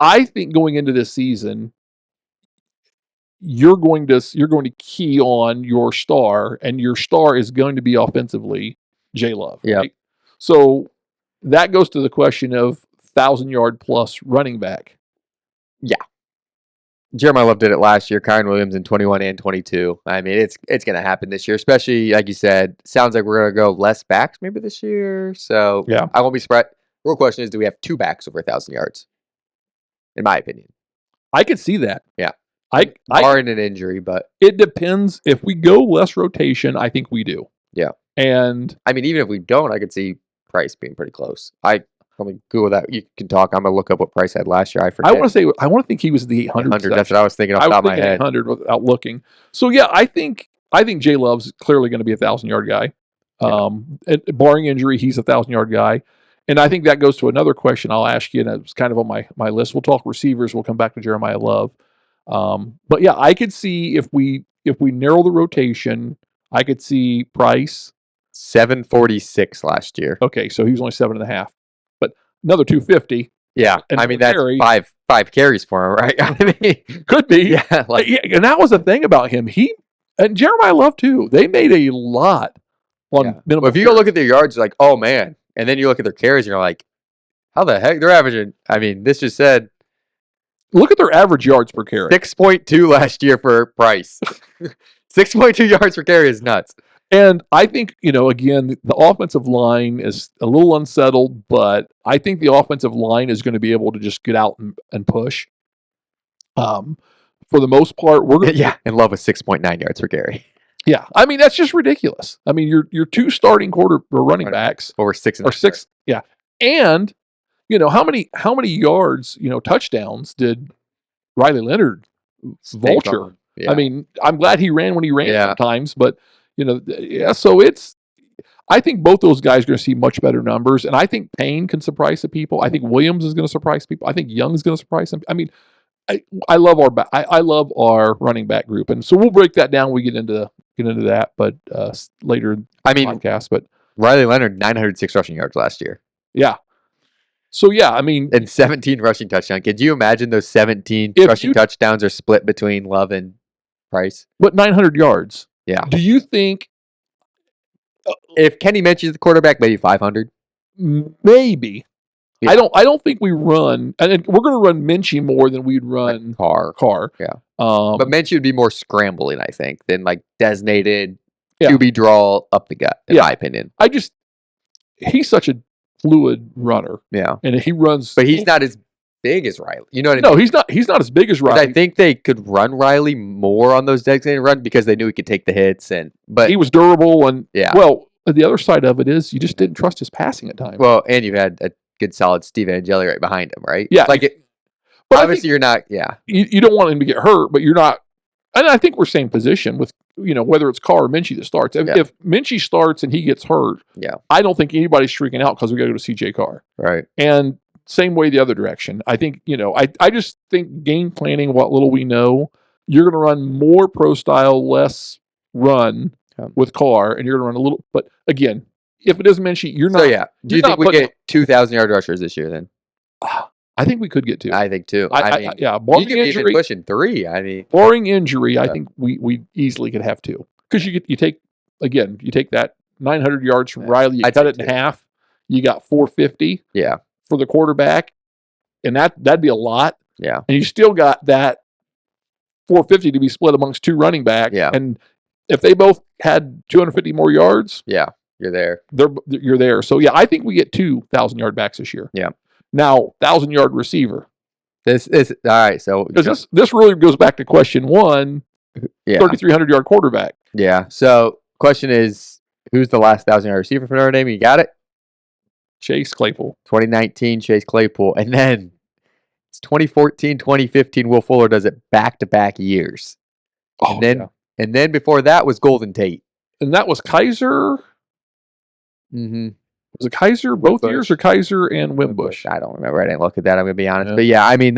S2: I think going into this season, you're going to key on your star, and your star is going to be offensively J Love.
S3: Yeah.
S2: Right? So that goes to the question of 1,000-yard plus running back.
S3: Yeah. Jeremiah Love did it last year. Kyron Williams in 21 and 22. I mean, it's going to happen this year, especially like you said. Sounds like we're going to go less backs maybe this year. So I won't be surprised. Real question is, do we have two backs over 1,000 yards? In my opinion.
S2: I could see that.
S3: Yeah.
S2: Barring
S3: an injury, but
S2: it depends. If we go less rotation, I think we do.
S3: Yeah.
S2: And
S3: I mean, even if we don't, I could see Price being pretty close. Let me Google that. You can talk. I'm gonna look up what Price had last year. I forget.
S2: I want to think he was the 800.
S3: That's what I was thinking off the top of my head.
S2: 800 without looking. So yeah, I think Jay Love's clearly going to be a 1,000-yard guy. And barring injury, he's a 1,000-yard guy. And I think that goes to another question I'll ask you, and it's kind of on my list. We'll talk receivers. We'll come back to Jeremiah Love. But yeah, I could see if we narrow the rotation, I could see Price
S3: 746 last year.
S2: Okay, so he was only 7.5, but another 250.
S3: Yeah, I mean that's five carries for him, right? I mean,
S2: could be.
S3: Yeah,
S2: and that was the thing about him. He and Jeremiah Love too. They made a lot on minimum.
S3: Well, if you go look at their yards, you're like, oh man, and then you look at their carries, and you're like, how the heck they're averaging? I mean, this just said.
S2: Look at their average yards per carry.
S3: 6.2 last year for Price. 6.2 yards per carry is nuts.
S2: And I think, again, the offensive line is a little unsettled, but I think the offensive line is going to be able to just get out and push. For the most part, we're going to
S3: and Love with 6.9 yards per carry.
S2: Yeah, I mean that's just ridiculous. I mean, your two starting running backs
S3: over 6
S2: or 6. Yeah, and how many yards, touchdowns did Riley Leonard vulture? Yeah. I mean, I'm glad he ran when he ran sometimes, but so I think both those guys are going to see much better numbers, and I think Payne can surprise some people. I think Williams is going to surprise people. I think Young is going to surprise some. I mean, I love our running back group, and so we'll break that down when we get into that, but later in the podcast. But
S3: Riley Leonard 906 rushing yards last year.
S2: Yeah. So yeah, I mean,
S3: and 17 rushing touchdowns. Could you imagine those 17 rushing touchdowns are split between Love and Price?
S2: But 900 yards.
S3: Yeah.
S2: Do you think
S3: if Kenny Minchey's the quarterback, maybe 500?
S2: Maybe. Yeah. I don't think we run, and we're going to run Minchey more than we'd run Carr.
S3: Yeah. But Minchey would be more scrambling, I think, than like designated QB draw up the gut, in my opinion.
S2: He's such a fluid runner.
S3: Yeah.
S2: And he runs.
S3: But he's not as big as Riley. You know what I mean?
S2: No, he's not as big as Riley.
S3: I think they could run Riley more on those designated runs because they knew he could take the hits, but
S2: he was durable, and well, the other side of it is you just didn't trust his passing at times.
S3: Well, and you had a good solid Steve Angeli right behind him, right?
S2: Yeah.
S3: But obviously you're not,
S2: You don't want him to get hurt, but you're not, and I think we're same position with, whether it's Carr or Minchey that starts. If Minchey starts and he gets hurt, I don't think anybody's freaking out because we got to go to CJ Carr.
S3: Right.
S2: And same way the other direction. I think, I just think game planning, what little we know, you're going to run more pro style, less run with Carr, and you're going to run a little, but again, if it is Minchey, you're not.
S3: So do you think we get 2,000 yard rushers this year then?
S2: I think we could get 2.
S3: I think 2.
S2: Barring
S3: you could
S2: injury,
S3: be pushing 3. I mean,
S2: barring injury, I think we easily could have 2 because you take that 900 yards from Riley, you cut it in half, you got 450.
S3: Yeah.
S2: For the quarterback, and that'd be a lot.
S3: Yeah.
S2: And you still got that 450 to be split amongst 2 running backs.
S3: Yeah.
S2: And if they both had 250 more yards,
S3: you're there.
S2: You're there. So I think we get 2,000 yard backs this year.
S3: Yeah.
S2: Now 1,000-yard receiver.
S3: This is all right. So
S2: this really goes back to question 1. 3,300 yard quarterback.
S3: Yeah. So question is, who's the last 1,000-yard receiver for Notre Dame? You got it.
S2: Chase Claypool.
S3: 2019 Chase Claypool, and then it's 2014, 2015. Will Fuller does it back-to-back years.
S2: Oh,
S3: and then before that was Golden Tate,
S2: and that was Kaiser.
S3: Mm-hmm.
S2: Was it Kaiser both years or Kaiser and Wimbush?
S3: I don't remember. I didn't look at that. I'm gonna be honest, but I mean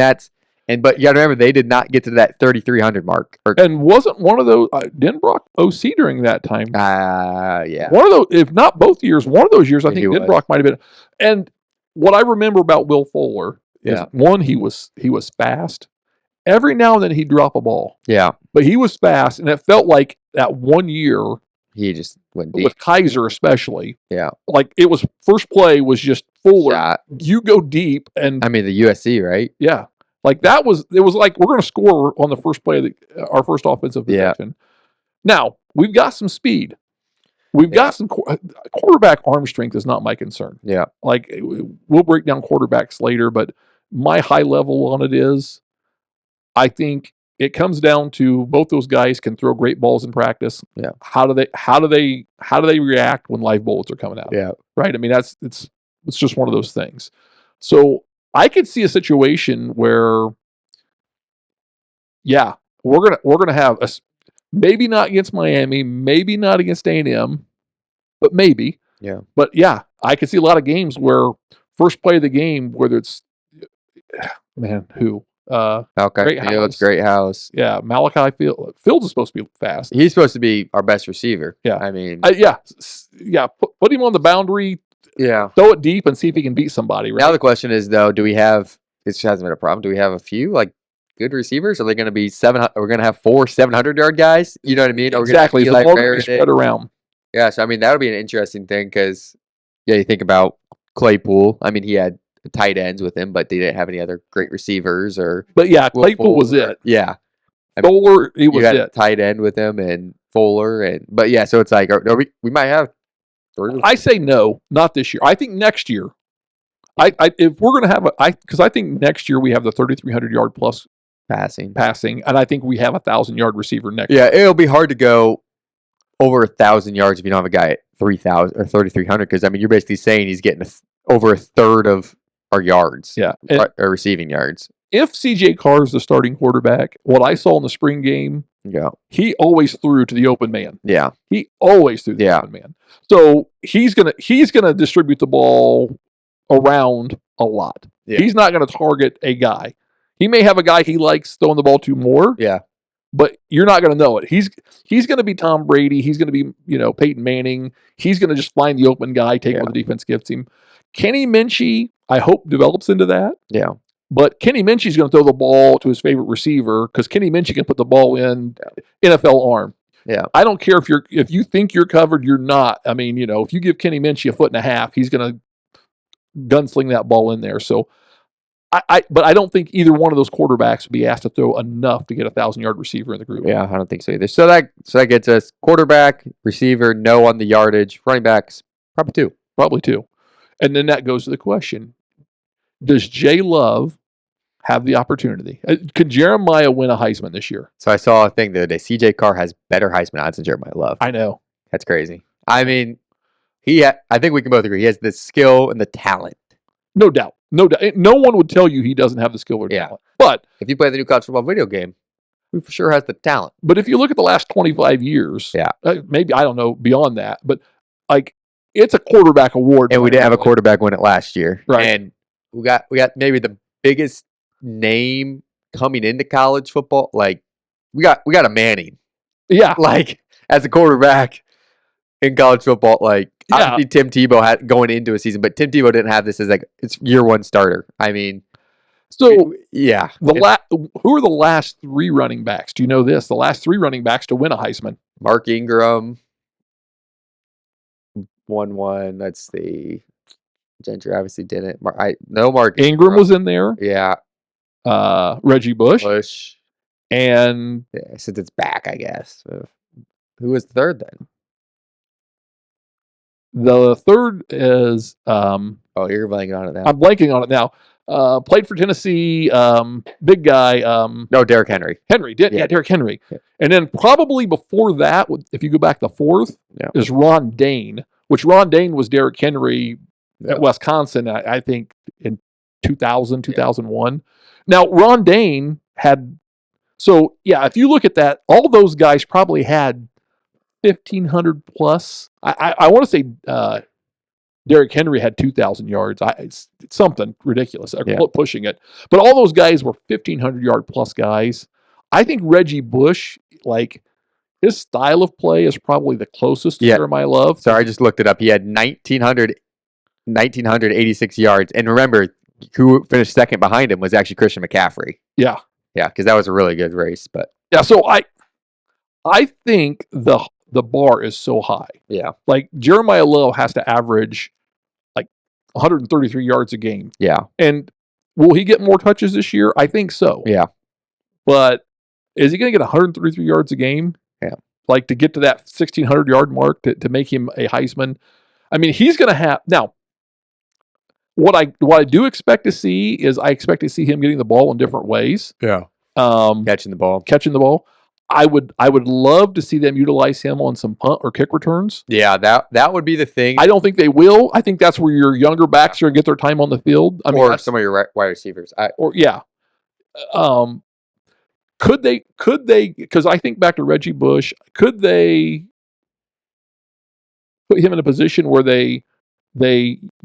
S3: but you got to remember they did not get to that 3,300 mark.
S2: And wasn't one of those Denbrock OC during that time?
S3: Yeah.
S2: One of those, if not both years, one of those years I think Denbrock might have been. And what I remember about Will Fuller is one, he was fast. Every now and then he'd drop a ball.
S3: Yeah.
S2: But he was fast, and it felt like that one year
S3: he just went deep.
S2: With Kaiser especially.
S3: Yeah.
S2: Like it was first play was just Fuller.
S3: Shot.
S2: You go deep, and
S3: I mean the USC, right?
S2: Yeah. Like it was like we're going to score on the first play of our first offensive possession. Now we've got some speed. We've got some quarterback arm strength is not my concern.
S3: Yeah.
S2: Like, we'll break down quarterbacks later, but my high level on it is, I think it comes down to both those guys can throw great balls in practice.
S3: Yeah.
S2: How do they react when live bullets are coming out?
S3: Yeah.
S2: Right. I mean, it's just one of those things. So I could see a situation where, yeah, we're gonna have maybe not against Miami, maybe not against A&M, but maybe.
S3: Yeah.
S2: But yeah, I could see a lot of games where first play of the game, whether it's who.
S3: Okay. It's Great House.
S2: Yeah, Malachi Fields is supposed to be fast.
S3: He's supposed to be our best receiver.
S2: Yeah,
S3: I mean,
S2: yeah. Put him on the boundary.
S3: Yeah,
S2: throw it deep and see if he can beat somebody. Right?
S3: Now the question is, though, do we have? This hasn't been a problem. Do we have a few good receivers? Are they going to be 700? We're going to have 4 700-yard guys. You know what I mean?
S2: Exactly. The ball is spread around.
S3: Yeah, so I mean that would be an interesting thing because you think about Claypool. I mean, he had tight ends with him, but they didn't have any other great receivers
S2: But yeah, Claypool was it.
S3: Yeah.
S2: Fuller, he was it.
S3: Tight end with him and Fuller, but yeah, so it's like we might have.
S2: I say no, not this year. I think next year. If we're going to have because I think next year we have the 3,300-yard plus
S3: passing,
S2: and I think we have 1,000-yard receiver next year.
S3: Yeah, it'll be hard to go over 1,000 yards if you don't have a guy at 3,000 or 3,300 because I mean you're basically saying he's getting over a third of our yards, or receiving yards.
S2: If CJ Carr is the starting quarterback, what I saw in the spring game, he always threw to the open man.
S3: Yeah,
S2: he always threw to the open man. So he's gonna distribute the ball around a lot. Yeah. He's not gonna target a guy. He may have a guy he likes throwing the ball to more.
S3: Yeah,
S2: but you're not gonna know it. He's gonna be Tom Brady. He's gonna be Peyton Manning. He's gonna just find the open guy, take what the defense gives him. Kenny Minchie, I hope develops into that.
S3: Yeah.
S2: But Kenny Minchie's going to throw the ball to his favorite receiver because Kenny Minchie can put the ball in NFL arm.
S3: Yeah.
S2: I don't care if you think you're covered, you're not. I mean, if you give Kenny Minchie 1.5 feet, he's going to gunsling that ball in there. So, but I don't think either one of those quarterbacks would be asked to throw enough to get 1,000-yard receiver in the group.
S3: Yeah, I don't think so either. So that gets us quarterback, receiver, no on the yardage, running backs, probably two. And then that goes to the question: does Jay Love have the opportunity? Could Jeremiah win a Heisman this year? So I saw a thing the other day. CJ Carr has better Heisman odds than Jeremiah Love.
S2: I know.
S3: That's crazy. I mean, I think we can both agree. He has the skill and the talent.
S2: No doubt. No doubt. No one would tell you he doesn't have the skill or talent. But
S3: if you play the new college football video game, he for sure has the talent.
S2: But if you look at the last 25 years, maybe, I don't know, beyond that, but it's a quarterback award.
S3: And we didn't have a quarterback win it last year.
S2: Right.
S3: And we got maybe the biggest name coming into college football. We got a Manning.
S2: Yeah.
S3: As a quarterback in college football, obviously Tim Tebow had going into a season, but Tim Tebow didn't have this as it's year one starter. I mean,
S2: so yeah. Who are the last 3 running backs? Do you know this? The last 3 running backs to win a Heisman.
S3: Mark Ingram. 1-1. Let's see. Gentry obviously didn't. Mark
S2: Ingram was in there.
S3: Yeah.
S2: Reggie Bush. And
S3: since it's back, I guess. Who was the third then?
S2: The third is
S3: you're blanking on it now.
S2: I'm blanking on it now. Played for Tennessee. Big guy.
S3: No, Derrick Henry.
S2: Derrick Henry. Yeah. And then probably before that, if you go back the fourth, is Ron Dane. Which Ron Dane was Derrick Henry at Wisconsin, I think, in 2000, 2001. Now, Ron Dane had... So, if you look at that, all those guys probably had 1,500 plus. I want to say Derrick Henry had 2,000 yards. It's something ridiculous. Pushing it. But all those guys were 1,500-yard plus guys. I think Reggie Bush, his style of play is probably the closest to Jeremiah Love.
S3: Sorry, I just looked it up. He had 1,986 yards. And remember, who finished second behind him was actually Christian McCaffrey.
S2: Yeah.
S3: Yeah, because that was a really good race. But
S2: so I think the bar is so high.
S3: Yeah.
S2: Jeremiah Love has to average 133 yards a game.
S3: Yeah.
S2: And will he get more touches this year? I think so.
S3: Yeah.
S2: But is he going to get 133 yards a game?
S3: Yeah.
S2: like to get to that 1,600-yard mark to make him a Heisman. I mean, he's going to have now. What I do expect to see is I expect to see him getting the ball in different ways.
S3: Yeah. Catching the ball.
S2: I would love to see them utilize him on some punt or kick returns.
S3: Yeah, that would be the thing.
S2: I don't think they will. I think that's where your younger backs are going to get their time on the field. I mean,
S3: or some of your wide receivers.
S2: Could they? Because I think back to Reggie Bush. Could they put him in a position where they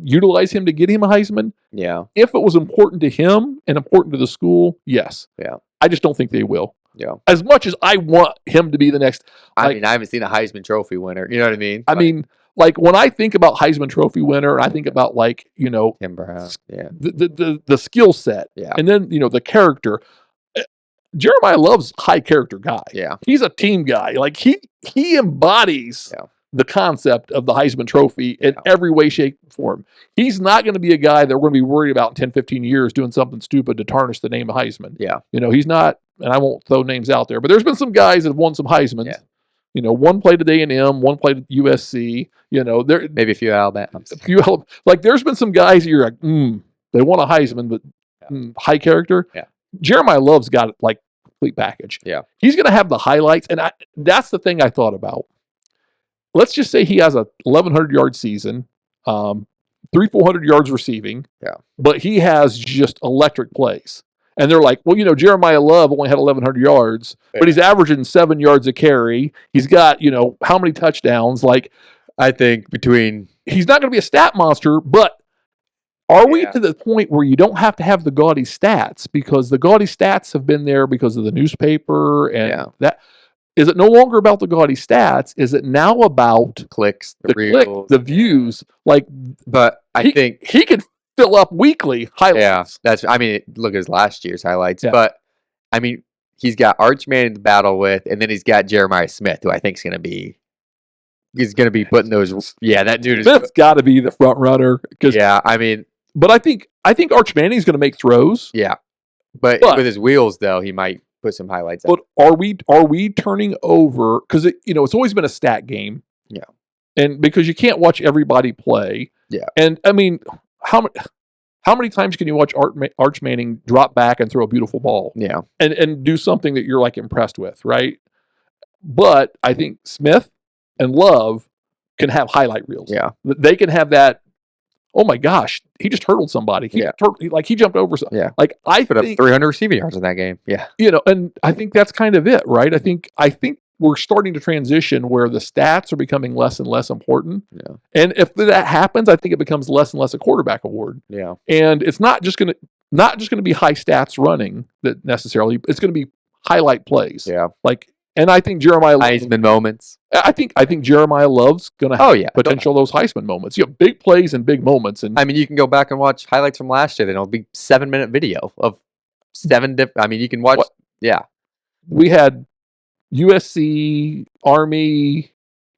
S2: utilize him to get him a Heisman?
S3: Yeah.
S2: If it was important to him and important to the school, yes.
S3: Yeah.
S2: I just don't think they will.
S3: Yeah.
S2: As much as I want him to be the next.
S3: I mean, I haven't seen a Heisman Trophy winner. You know what I mean?
S2: I mean, like when I think about Heisman Trophy winner, I think about
S3: Tim Brown. Yeah.
S2: The skill set.
S3: Yeah.
S2: And then the character. Jeremiah Love's a high character guy.
S3: Yeah.
S2: He's a team guy. Like he embodies the concept of the Heisman Trophy in every way, shape, and form. He's not going to be a guy that we're going to be worried about in 10, 15 years doing something stupid to tarnish the name of Heisman.
S3: Yeah.
S2: He's not, and I won't throw names out there, but there's been some guys that have won some Heismans. Yeah. One played at A&M, one played at USC. There
S3: maybe a few Alabama.
S2: Like there's been some guys that you're like, they won a Heisman, but high character.
S3: Yeah.
S2: Jeremiah Love's got like complete package.
S3: Yeah.
S2: He's going to have the highlights, and that's the thing I thought about. Let's just say he has a 1,100-yard season, 300-400 yards receiving.
S3: Yeah. But
S2: he has just electric plays. And they're like, well, Jeremiah Love only had 1,100 yards, but he's averaging 7 yards a carry. He's got, how many touchdowns? Like,
S3: I think
S2: he's not going to be a stat monster, but are we to the point where you don't have to have the gaudy stats, because the gaudy stats have been there because of the newspaper and that? Is it no longer about the gaudy stats? Is it now about
S3: clicks,
S2: the views?
S3: But I think
S2: he could fill up weekly highlights.
S3: Yeah, look at his last year's highlights. Yeah. But he's got Arch Manning to battle with, and then he's got Jeremiah Smith, who I think is going to be. He's going to be putting those. Yeah, that dude
S2: Smith's got to be the front runner. But I think Arch Manning's going to make throws.
S3: Yeah, but with his wheels though, he might put some highlights.
S2: But are we turning over? Because it's always been a stat game.
S3: Yeah,
S2: and because you can't watch everybody play.
S3: Yeah,
S2: and how many times can you watch Arch Manning drop back and throw a beautiful ball?
S3: Yeah,
S2: and do something that you're like impressed with, right? But I think Smith and Love can have highlight reels.
S3: Yeah,
S2: they can have that. Oh my gosh, he just hurdled somebody. He jumped over something.
S3: Yeah.
S2: Like I
S3: put up 300 receiving yards in that game. Yeah.
S2: And I think that's kind of it, right? I think we're starting to transition where the stats are becoming less and less important.
S3: Yeah.
S2: And if that happens, I think it becomes less and less a quarterback award.
S3: Yeah.
S2: And it's not just going to be high stats running that necessarily. It's going to be highlight plays.
S3: Yeah.
S2: And I think Jeremiah
S3: Heisman moments.
S2: I think Jeremiah Love's going to have potential those Heisman moments. Big plays and big moments. And
S3: you can go back and watch highlights from last year. Then it'll be 7-minute video of 7 different. You can watch. Yeah,
S2: we had USC, Army,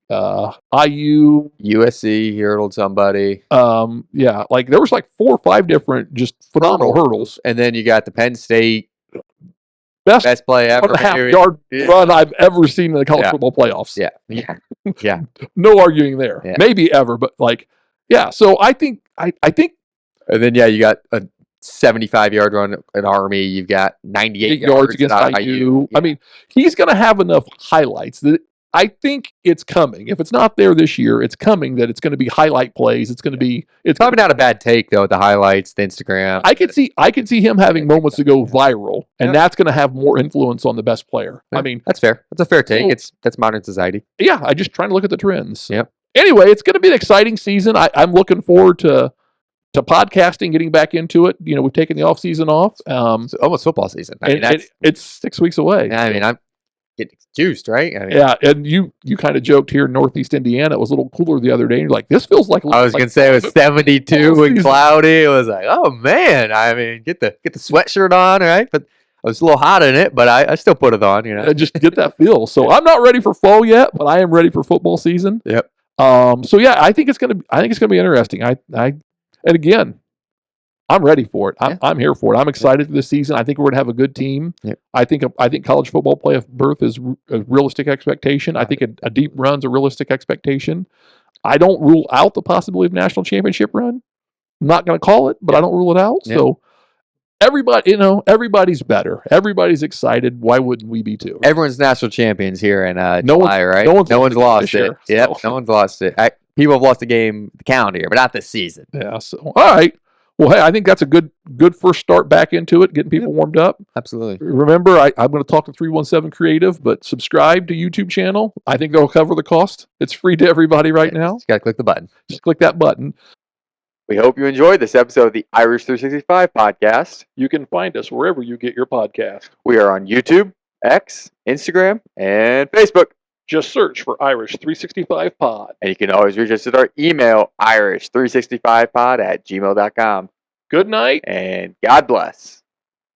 S2: IU,
S3: USC hurdled somebody.
S2: there was 4 or 5 different just phenomenal hurdles,
S3: and then you got the Penn State.
S2: Best
S3: play ever.
S2: 1.5-yard run I've ever seen in the college football playoffs.
S3: Yeah.
S2: No arguing there.
S3: Yeah.
S2: Maybe ever, but So I think I think.
S3: And then you got a 75-yard run at Army. You've got 98
S2: yards against IU. Yeah. He's going to have enough highlights that I think it's coming. If it's not there this year, it's coming. That it's going to be highlight plays. It's going to be. It's
S3: probably not a bad take though. The highlights, the Instagram.
S2: I could see him having moments to go viral, and that's going to have more influence on the best player.
S3: Yeah, that's fair. That's a fair take. That's modern society.
S2: Yeah, I just trying to look at the trends.
S3: Yep.
S2: Anyway, it's going to be an exciting season. I'm looking forward to podcasting, getting back into it. We've taken the off season off.
S3: It's almost football season.
S2: It's 6 weeks away.
S3: Yeah, I'm getting juiced, right?
S2: Yeah, and you kind of joked here in Northeast Indiana. It was a little cooler the other day. And you're like, this feels like.
S3: I was gonna say it was 72 and cloudy. It was like, oh man. Get the sweatshirt on, right? But I was a little hot in it, but I still put it on.
S2: Just get that feel. So I'm not ready for fall yet, but I am ready for football season.
S3: Yep.
S2: So yeah, I think it's gonna be interesting. And again, I'm ready for it. I'm here for it. I'm excited for this season. I think we're going to have a good team.
S3: Yep.
S2: I think college football playoff berth is a realistic expectation. I think a deep run's a realistic expectation. I don't rule out the possibility of national championship run. I'm not going to call it, but I don't rule it out. So everybody's better. Everybody's excited. Why wouldn't we be too?
S3: Everyone's national champions here in July, right? No one's lost it. Yep, no one's lost it. People have lost the game, the calendar year, but not this season.
S2: Yeah. So all right. Well, hey, I think that's a good first start back into it, getting people warmed up.
S3: Absolutely.
S2: Remember, I'm going to talk to 317 Creative, but subscribe to YouTube channel. I think they'll cover the cost. It's free to everybody right now.
S3: Just got to click the button.
S2: Just click that button.
S1: We hope you enjoyed this episode of the Irish 365 podcast.
S2: You can find us wherever you get your podcast.
S1: We are on YouTube, X, Instagram, and Facebook.
S2: Just search for Irish 365 Pod.
S1: And you can always reach us at our email, irish365pod@gmail.com.
S2: Good night.
S1: And God bless.